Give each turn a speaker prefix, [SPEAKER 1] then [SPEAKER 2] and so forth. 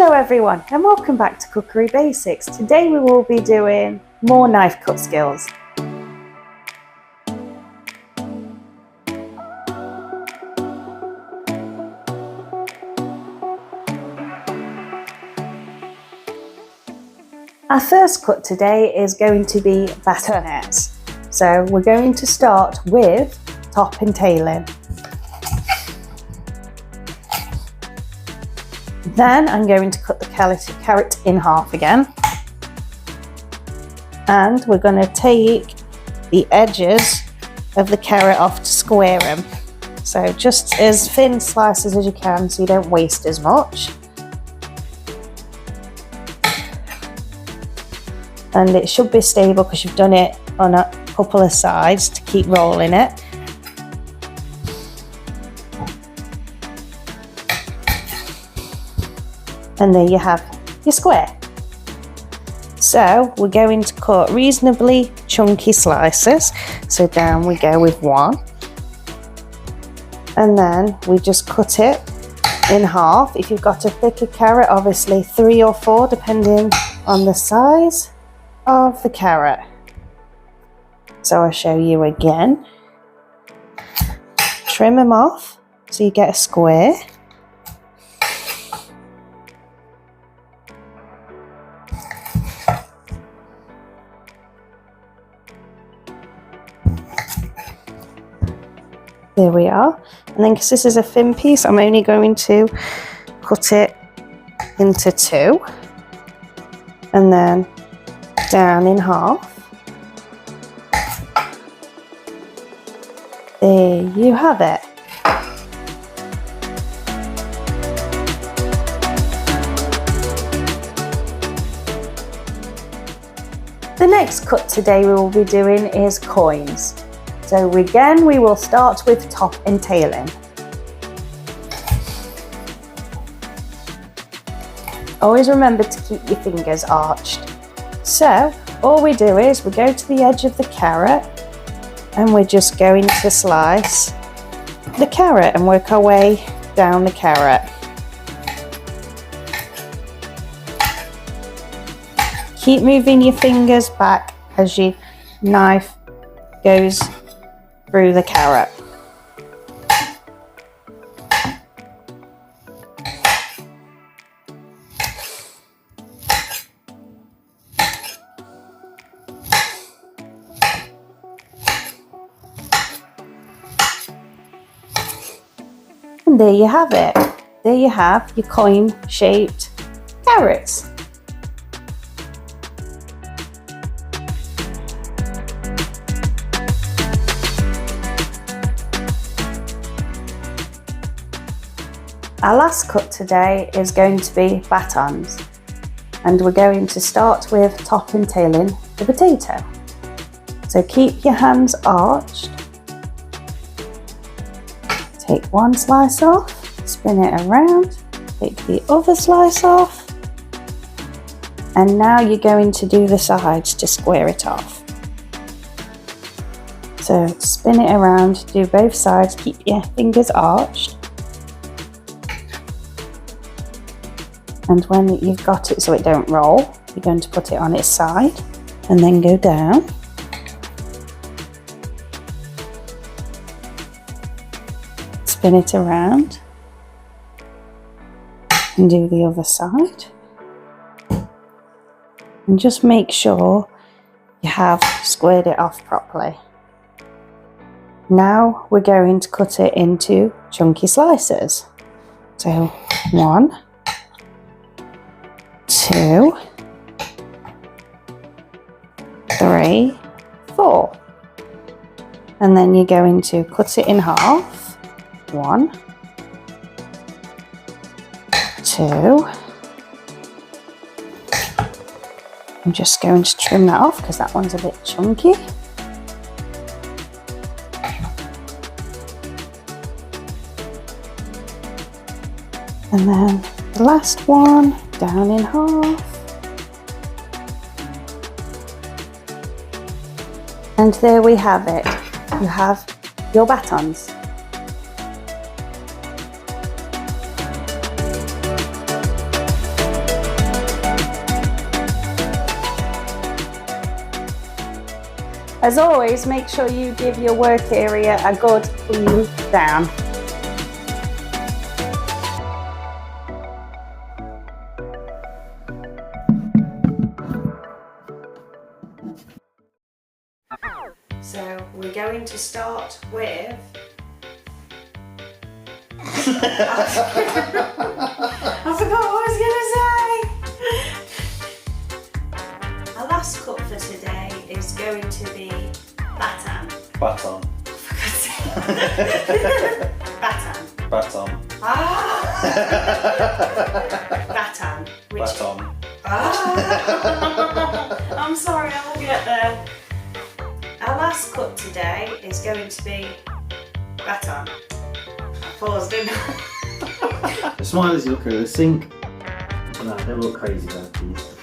[SPEAKER 1] Hello everyone and welcome back to Cookery Basics. Today we will be doing more knife cut skills. Our first cut today is going to be batonets. So we're going to start with top and tailing. Then I'm going to cut the carrot in half again. And we're going to take the edges of the carrot off to square them. So just as thin slices as you can so you don't waste as much. And it should be stable because you've done it on a couple of sides to keep rolling it. And there you have your square. So we're going to cut reasonably chunky slices. So down we go with one. And then we just cut it in half. If you've got a thicker carrot, obviously 3 or 4 depending on the size of the carrot. So I'll show you again. Trim them off so you get a square. There we are. And then because this is a thin piece, I'm only going to cut it into 2 and then down in half. There you have it. The next cut today we will be doing is coins. So again, we will start with top and tailing. Always remember to keep your fingers arched. So all we do is we go to the edge of the carrot and we're just going to slice the carrot and work our way down the carrot. Keep moving your fingers back as your knife goes through the carrot. And there you have it. There you have your coin-shaped carrots. Our last cut today is going to be batons, and we're going to start with top and tailing the potato. So keep your hands arched, take one slice off, spin it around, take the other slice off, and now you're going to do the sides to square it off. So spin it around, do both sides, keep your fingers arched. And when you've got it so it don't roll, you're going to put it on its side and then go down. Spin it around and do the other side. And just make sure you have squared it off properly. Now we're going to cut it into chunky slices. So 1, 2, 3, 4. And then you're going to cut it in half. 1, 2. I'm just going to trim that off because that one's a bit chunky. And then the last one down in half. And there we have it. You have your batons. As always, make sure you give your work area a good clean down. So we're going to start with I forgot what I was going to say. Our last cut for today is going to be Baton.
[SPEAKER 2] Baton.
[SPEAKER 1] Baton.
[SPEAKER 2] Baton.
[SPEAKER 1] Ah. Baton.
[SPEAKER 2] Baton.
[SPEAKER 1] Ah. I'm sorry, I will get there. Our last cut today is going to be Baton. I paused, didn't I?
[SPEAKER 2] The smileys look at the sink. No, they look crazy though, please.